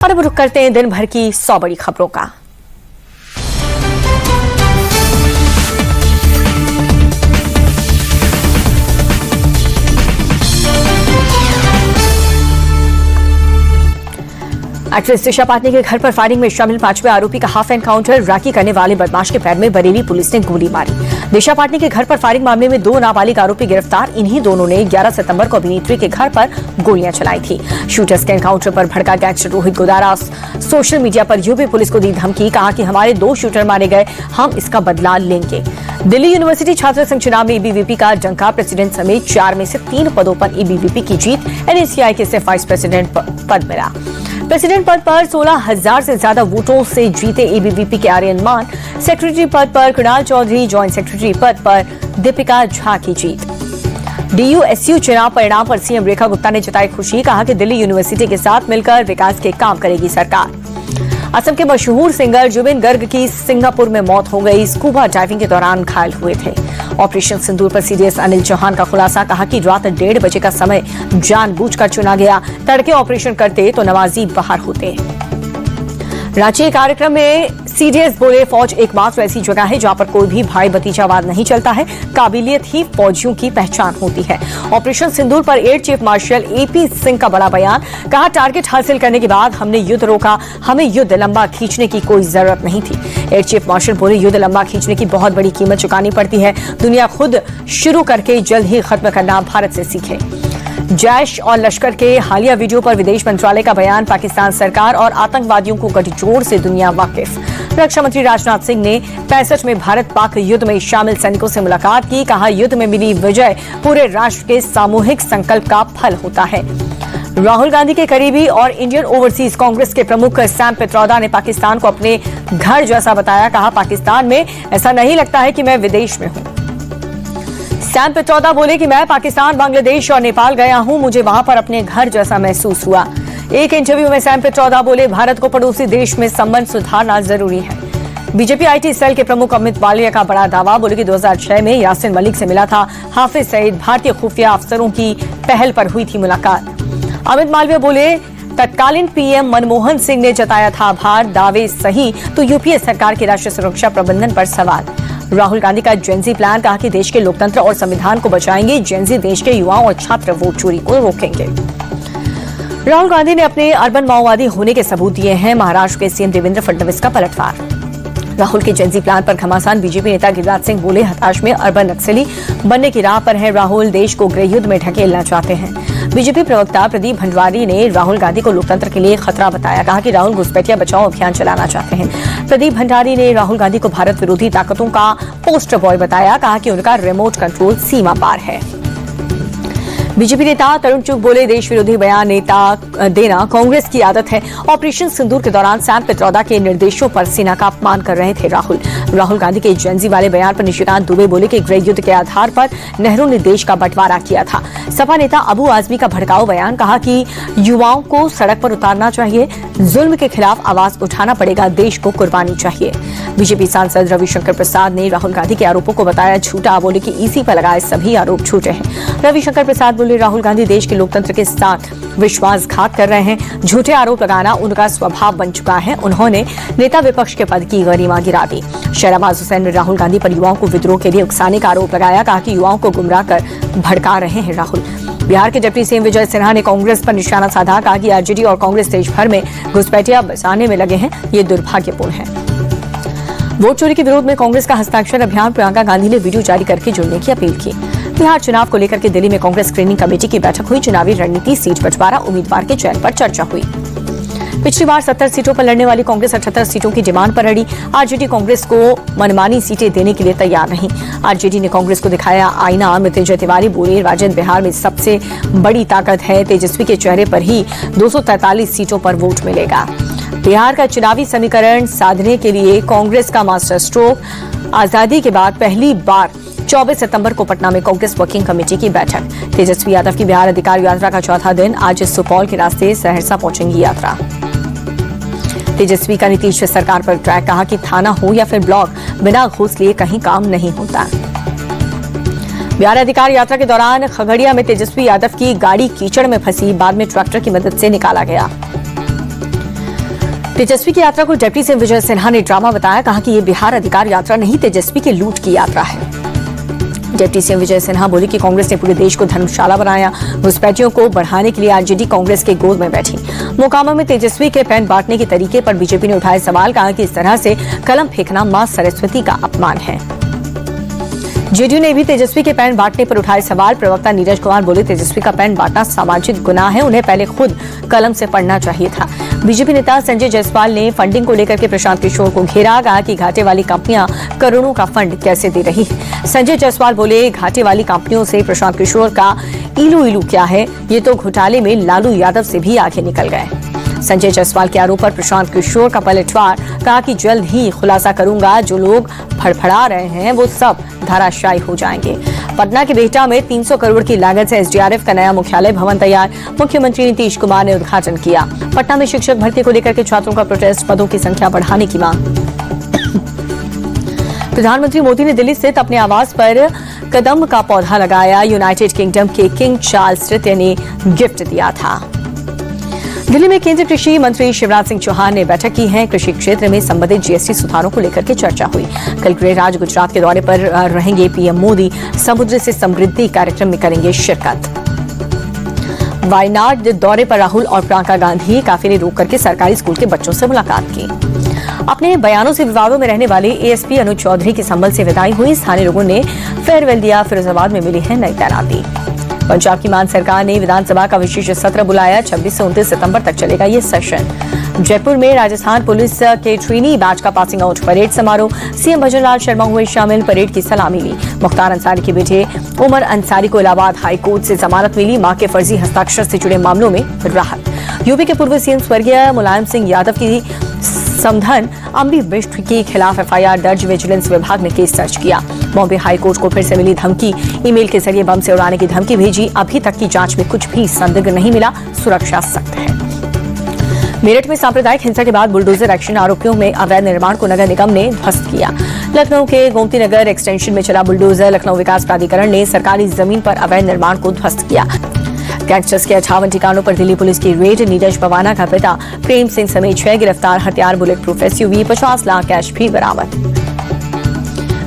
और अब रुक करते हैं दिन भर की 100 बड़ी खबरों का। एक्ट्रेस दिशा पाटनी के घर पर फायरिंग में शामिल 5वें आरोपी का हाफ एनकाउंटर। राखी करने वाले बदमाश के पैर में बरेली पुलिस ने गोली मारी। दिशा पाटनी के घर पर फायरिंग मामले में 2 नाबालिग आरोपी गिरफ्तार। इन्हीं दोनों ने 11 सितंबर को अभिनेत्री के घर पर गोलियां चलाई थी। शूटर्स के एनकाउंटर पर भड़का gangster Rohit Godara social media पर यूपी पुलिस को दी धमकी। कहा कि हमारे 2 शूटर मारे गए, हम इसका बदला लेंगे। दिल्ली यूनिवर्सिटी छात्र संघ चुनाव में एबीवीपी का डंका। प्रेसिडेंट समेत 4 में से 3 पदों पर एबीवीपी की जीत। एनएसयूआई के सिर्फ वाइस प्रेसिडेंट पद मिला। प्रेसिडेंट पद पर 16,000 से ज्यादा वोटों से जीते एबीवीपी के आर्यन मान। सेक्रेटरी पद पर कृणाल चौधरी, ज्वाइंट सेक्रेटरी पद पर दीपिका झा की जीत। डीयूएसयू चुनाव परिणाम पर सीएम रेखा गुप्ता ने जताई खुशी। कहा कि दिल्ली यूनिवर्सिटी के साथ मिलकर विकास के काम करेगी सरकार। असम के मशहूर सिंगर जुबिन गर्ग की सिंगापुर में मौत हो गई। स्कूबा डाइविंग के दौरान घायल हुए थे। ऑपरेशन सिंदूर पर सीडीएस अनिल चौहान का खुलासा। कहा कि रात 1:30 बजे का समय जानबूझकर चुना गया। तड़के ऑपरेशन करते तो नवाजी बाहर होते। रांची कार्यक्रम में सीडीएस बोले, फौज एकमात्र ऐसी जगह है जहां पर कोई भी भाई भतीजावाद नहीं चलता है। काबिलियत ही फौजियों की पहचान होती है। ऑपरेशन सिंदूर पर air chief marshal AP Singh का बड़ा बयान। कहा, टारगेट हासिल करने के बाद हमने युद्ध रोका, हमें युद्ध लंबा खींचने की कोई जरूरत नहीं थी। एयर चीफ मार्शल बोले, युद्ध लंबा खींचने की बहुत बड़ी कीमत चुकानी पड़ती है। दुनिया खुद शुरू करके जल्द ही खत्म करना भारत से सीखे। जैश और लश्कर के हालिया वीडियो पर विदेश मंत्रालय का बयान। पाकिस्तान सरकार और आतंकवादियों को गठजोड़ से दुनिया वाकिफ। रक्षा मंत्री राजनाथ सिंह ने 65 में भारत पाक युद्ध में शामिल सैनिकों से मुलाकात की। कहा, युद्ध में मिली विजय पूरे राष्ट्र के सामूहिक संकल्प का फल होता है। राहुल गांधी के करीबी और इंडियन ओवरसीज कांग्रेस के प्रमुख सैम पित्रोदा ने पाकिस्तान को अपने घर जैसा बताया। कहा, पाकिस्तान में ऐसा नहीं लगता है कि मैं विदेश में हूं। सैम पित्रोदा बोले कि मैं पाकिस्तान, बांग्लादेश और नेपाल गया हूं, मुझे वहां पर अपने घर जैसा महसूस हुआ। एक इंटरव्यू में सैम पित्रोदा बोले, भारत को पड़ोसी देश में संबंध सुधारना जरूरी है। बीजेपी आईटी सेल के प्रमुख अमित मालविया का बड़ा दावा। बोले कि 2006 में यासिन मलिक से मिला था हाफिज सईद। भारतीय खुफिया अफसरों की पहल पर हुई थी मुलाकात। अमित मालविया बोले, तत्कालीन पीएम मनमोहन सिंह ने जताया था आभार। दावे सही तो यूपीए सरकार की राष्ट्रीय सुरक्षा प्रबंधन पर सवाल। राहुल गांधी का जेनजी प्लान। कहा कि देश के लोकतंत्र और संविधान को बचाएंगे। जेनजी देश के युवाओं और छात्र वोट चोरी को रोकेंगे। राहुल गांधी ने अपने अर्बन माओवादी होने के सबूत दिए हैं। महाराष्ट्र के सीएम देवेंद्र फडणवीस का पलटवार। राहुल के जेनजी प्लान पर घमासान। बीजेपी नेता गिरिराज सिंह बोले, हताश में अर्बन नक्सली बनने की राह पर है राहुल, देश को गृह युद्ध में ढकेलना चाहते हैं। बीजेपी प्रवक्ता प्रदीप भंडारी ने राहुल गांधी को लोकतंत्र के लिए खतरा बताया। कहा कि राहुल घुसपैठिया बचाओ अभियान चलाना चाहते हैं। प्रदीप भंडारी ने राहुल गांधी को भारत विरोधी ताकतों का पोस्टर बॉय बताया। कहा कि उनका रिमोट कंट्रोल सीमा पार है। बीजेपी नेता तरुण चुग बोले, देश विरोधी बयान देना कांग्रेस की आदत है। ऑपरेशन सिंदूर के दौरान सैम पित्रोदा के निर्देशों पर सेना का अपमान कर रहे थे राहुल गांधी के जेनजी वाले बयान पर निशिकांत दुबे बोले कि गृह युद्ध के आधार पर नेहरू ने देश का बंटवारा किया था। सपा नेता अबू आजमी का भड़काऊ बयान। कहा कि युवाओं को सड़क पर उतारना चाहिए, जुल्म के खिलाफ आवाज उठाना पड़ेगा, देश को कुर्बानी चाहिए। बीजेपी सांसद रविशंकर प्रसाद ने राहुल गांधी के आरोपों को बताया झूठा। बोले कि ईसी पर लगाए सभी आरोप झूठे हैं। रविशंकर प्रसाद बोले, राहुल गांधी देश के लोकतंत्र के साथ विश्वासघात कर रहे हैं। झूठे आरोप लगाना उनका स्वभाव बन चुका है। उन्होंने नेता विपक्ष के पद की गरिमा गिरा दी। शहबाज हुसैन ने राहुल गांधी पर युवाओं को विद्रोह के लिए उकसाने का आरोप लगाया। कहा कि युवाओं को गुमराह कर भड़का रहे हैं राहुल। बिहार के डिप्टी सीएम विजय सिन्हा ने कांग्रेस पर निशाना साधा। कहा कि आरजेडी और कांग्रेस देश भर में घुसपैठिया बसाने में लगे हैं, ये दुर्भाग्यपूर्ण है। वोट चोरी के विरोध में कांग्रेस का हस्ताक्षर अभियान। प्रियंका गांधी ने वीडियो जारी करके जुड़ने की अपील की। बिहार चुनाव को लेकर के दिल्ली में कांग्रेस स्क्रीनिंग कमेटी की बैठक हुई। चुनावी रणनीति, सीट बंटवारा, उम्मीदवार के चयन पर चर्चा हुई। पिछली बार 70 सीटों पर लड़ने वाली कांग्रेस 78 सीटों की डिमांड पर अड़ी। आरजेडी कांग्रेस को मनमानी सीटें देने के लिए तैयार नहीं। आरजेडी ने कांग्रेस को दिखाया आईना। मृत्युंजय तिवारी बोले, राजद बिहार में सबसे बड़ी ताकत है। तेजस्वी के चेहरे पर ही 243 सीटों पर वोट मिलेगा। बिहार का चुनावी समीकरण साधने के लिए कांग्रेस का मास्टर स्ट्रोक। आजादी के बाद पहली बार 24 सितंबर को पटना में कांग्रेस वर्किंग कमेटी की बैठक। तेजस्वी यादव की बिहार अधिकार यात्रा का चौथा दिन। आज सुपौल के रास्ते सहरसा पहुंचेंगी यात्रा। तेजस्वी का नीतीश सरकार पर ट्रैक। कहा कि थाना हो या फिर ब्लॉक, बिना घूस लिए कहीं काम नहीं होता। बिहार अधिकार यात्रा के दौरान खगड़िया में तेजस्वी यादव की गाड़ी कीचड़ में फंसी। बाद में ट्रैक्टर की मदद से निकाला गया। तेजस्वी की यात्रा को डिप्टी सीएम विजय सिन्हा ने ड्रामा बताया। कहा कि ये बिहार अधिकार यात्रा नहीं, तेजस्वी के लूट की यात्रा है। डिप्टी सीएम विजय सिन्हा बोले कि कांग्रेस ने पूरे देश को धर्मशाला बनाया। घुसपैठियों को बढ़ाने के लिए आरजेडी कांग्रेस के गोद में बैठी। मोकामा में तेजस्वी के पेन बांटने के तरीके पर बीजेपी ने उठाए सवाल। कहा कि इस तरह से कलम फेंकना मां सरस्वती का अपमान है। जेडीयू ने भी तेजस्वी के पेन बांटने पर उठाए सवाल। प्रवक्ता नीरज कुमार बोले, तेजस्वी का पेन बांटना सामाजिक गुनाह है, उन्हें पहले खुद कलम से पढ़ना चाहिए था। बीजेपी नेता संजय जायसवाल ने फंडिंग को लेकर के प्रशांत किशोर को घेरा। कहा कि घाटे वाली कंपनियां करोड़ों का फंड कैसे दे रही है। संजय जायसवाल बोले, घाटे वाली कंपनियों से प्रशांत किशोर का इलू इलू क्या है, ये तो घोटाले में लालू यादव से भी आगे निकल गए। संजय जायसवाल के आरोप पर प्रशांत किशोर का पलटवार। कहा कि जल्द ही खुलासा करूंगा, जो लोग फड़फड़ा रहे हैं वो सब धराशायी हो जाएंगे। पटना के बिहटा में 300 करोड़ की लागत से एसडीआरएफ का नया मुख्यालय भवन तैयार। मुख्यमंत्री नीतीश कुमार ने उद्घाटन किया। पटना में शिक्षक भर्ती को लेकर के छात्रों का प्रोटेस्ट, पदों की संख्या बढ़ाने की मांग। प्रधानमंत्री मोदी ने दिल्ली स्थित अपने आवास पर कदम का पौधा लगाया। यूनाइटेड किंगडम के किंग चार्ल्स तृतीय ने गिफ्ट दिया था। दिल्ली में केंद्रीय कृषि मंत्री शिवराज सिंह चौहान ने बैठक की है। कृषि क्षेत्र में संबंधित जीएसटी सुधारों को लेकर के चर्चा हुई। कल गृह राज्य गुजरात के दौरे पर रहेंगे पीएम मोदी। समुद्र से समृद्धि कार्यक्रम में करेंगे शिरकत। वायनाड दौरे पर राहुल और प्रियंका गांधी काफिले रोक करके सरकारी स्कूल के बच्चों से मुलाकात की। अपने बयानों से विवादों में रहने वाले एएसपी अनुज चौधरी की संभल से विदाई हुई। स्थानीय लोगों ने फेयरवेल दिया। फिरोजाबाद में मिली है नई तैनाती। पंजाब की मान सरकार ने विधानसभा का विशेष सत्र बुलाया। 26 से 29 सितंबर तक चलेगा ये सेशन। जयपुर में राजस्थान पुलिस के ट्रेनी बैच का पासिंग आउट परेड समारोह। सीएम भजनलाल शर्मा हुए शामिल। परेड की सलामी ली। मुख्तार अंसारी के बेटे उमर अंसारी को इलाहाबाद हाईकोर्ट से जमानत मिली। मां के फर्जी हस्ताक्षर से जुड़े मामलों में राहत। यूपी के पूर्व सीएम स्वर्गीय मुलायम सिंह यादव की समधन अम्बी बिष्ट के खिलाफ एफआईआर दर्ज। विजिलेंस विभाग ने केस दर्ज किया। बॉम्बे हाईकोर्ट को फिर से मिली धमकी। ईमेल के जरिए बम से उड़ाने की धमकी भेजी। अभी तक की जांच में कुछ भी संदिग्ध नहीं मिला। सुरक्षा सख्त है। मेरठ में सांप्रदायिक हिंसा के बाद बुलडोजर एक्शन। आरोपियों में अवैध निर्माण को नगर निगम ने ध्वस्त किया। लखनऊ के गोमती नगर एक्सटेंशन में चला बुलडोजर। लखनऊ विकास प्राधिकरण ने सरकारी जमीन पर अवैध निर्माण को ध्वस्त किया। गैंगस्टर्स के 58 ठिकानों पर दिल्ली पुलिस की रेड। नीरज पवाना का पिता प्रेम सिंह समेत 6 गिरफ्तार। हथियार, bullet proof SUV, 50 lakh cash भी बरामद।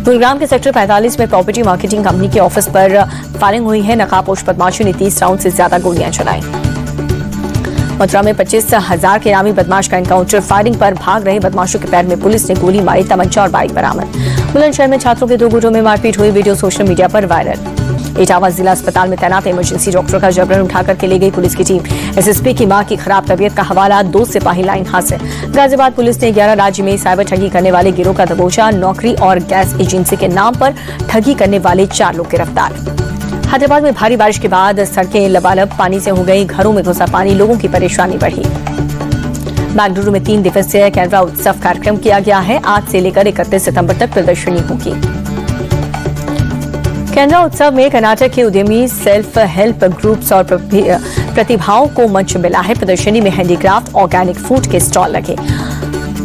गुरुग्राम के सेक्टर 45 में प्रॉपर्टी मार्केटिंग कंपनी के ऑफिस पर फायरिंग हुई है। नकाबपोश बदमाशों ने 30 राउंड से ज्यादा गोलियां चलाई। मथुरा में 25,000 के इनामी बदमाश का एनकाउंटर। फायरिंग पर भाग रहे बदमाशों के पैर में पुलिस ने गोली मारी। तमंचा और बाइक बरामद। बुलंदशहर में छात्रों के 2 गुटों में मारपीट हुई। वीडियो सोशल मीडिया पर वायरल। इटावा जिला अस्पताल में तैनात इमरजेंसी डॉक्टर का जबरन उठाकर के ले गई पुलिस की टीम। एसएसपी की मां की खराब तबीयत का हवाला। 2 सिपाही लाइन हासिल। गाजियाबाद पुलिस ने 11 राज्य में साइबर ठगी करने वाले गिरोह का दबोचा। नौकरी और गैस एजेंसी के नाम पर ठगी करने वाले 4 लोग गिरफ्तार। हैदराबाद में भारी बारिश के बाद सड़कें लबालब पानी से हो गई। घरों में घुसा पानी, लोगों की परेशानी बढ़ी। बेंगलुरु में 3 दिवसीय कैनरा उत्सव कार्यक्रम किया गया है। आज से लेकर 31 सितंबर तक प्रदर्शनी होगी। कैनरा उत्सव में कर्नाटक के उद्यमी, सेल्फ हेल्प ग्रुप्स और प्रतिभाओं को मंच मिला है। प्रदर्शनी में हैंडीक्राफ्ट, ऑर्गेनिक फूड के स्टॉल लगे।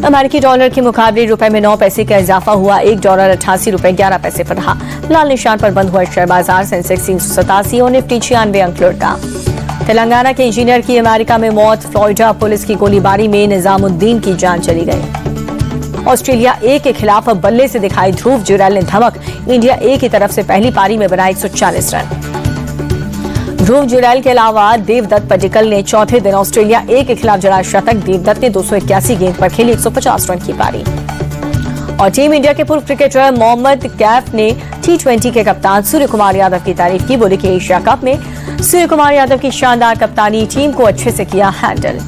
अमेरिकी डॉलर के मुकाबले रुपए में 9 पैसे का इजाफा हुआ। $1 $88.11 पर रहा। लाल निशान पर बंद हुआ शेयर बाजार। सेंसेक्स 387 और निफ्टी 96 अंक लुढ़का। तेलंगाना के इंजीनियर की अमेरिका में मौत। फ्लोरिडा पुलिस की गोलीबारी में निजामुद्दीन की जान चली गई। ऑस्ट्रेलिया ए के खिलाफ बल्ले से दिखाई ध्रुव जुरैल ने धमक। इंडिया ए की तरफ से पहली पारी में बनाए 140 रन। ध्रुव जुरैल के अलावा देवदत्त पडिक्कल ने चौथे दिन ऑस्ट्रेलिया ए के खिलाफ जड़ा शतक। देवदत्त ने 281 गेंद पर खेली 150 रन की पारी। और टीम इंडिया के पूर्व क्रिकेटर मोहम्मद कैफ ने T20 के कप्तान सूर्य कुमार यादव की तारीफ की। बोले कि एशिया कप में सूर्य कुमार यादव की शानदार कप्तानी टीम को अच्छे से किया हैंडल।